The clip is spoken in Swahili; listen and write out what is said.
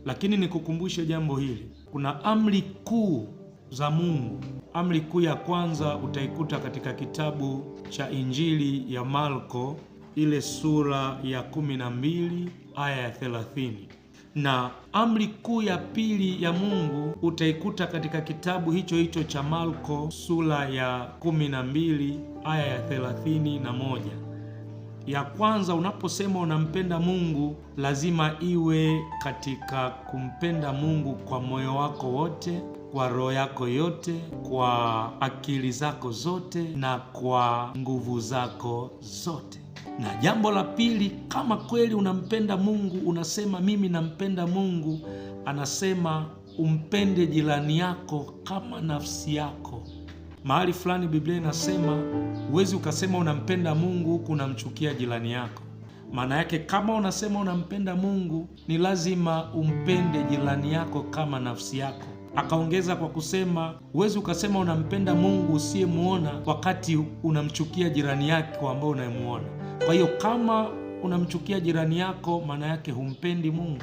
Lakini nikukumbushe jambo hili, kuna amri kuu za Mungu. Amri kuu ya kwanza utaikuta katika kitabu cha Injili ya Marko, ile sura ya 12 aya ya 30, na amri kuu ya pili ya Mungu utaikuta katika kitabu hicho hicho cha Marko sura ya 12 aya ya 31. Ya kwanza, unaposema unampenda Mungu, lazima iwe katika kumpenda Mungu kwa moyo wako wote, kwa roho yako yote, kwa akili zako zote na kwa nguvu zako zote. Na jambo la pili, kama kweli unampenda Mungu, unasema mimi nampenda Mungu, anasema umpende jirani yako kama nafsi yako. Mahali fulani Biblia inasema huwezi ukasema unampenda Mungu huku unamchukia jirani yako. Maana yake kama unasema unampenda Mungu, ni lazima umpende jirani yako kama nafsi yako. Akaongeza kwa kusema huwezi ukasema unampenda Mungu usiyemuona wakati unamchukia jirani yako ambao unayemuona. Kwa hiyo kama unamchukia jirani yako, maana yake humpendi Mungu.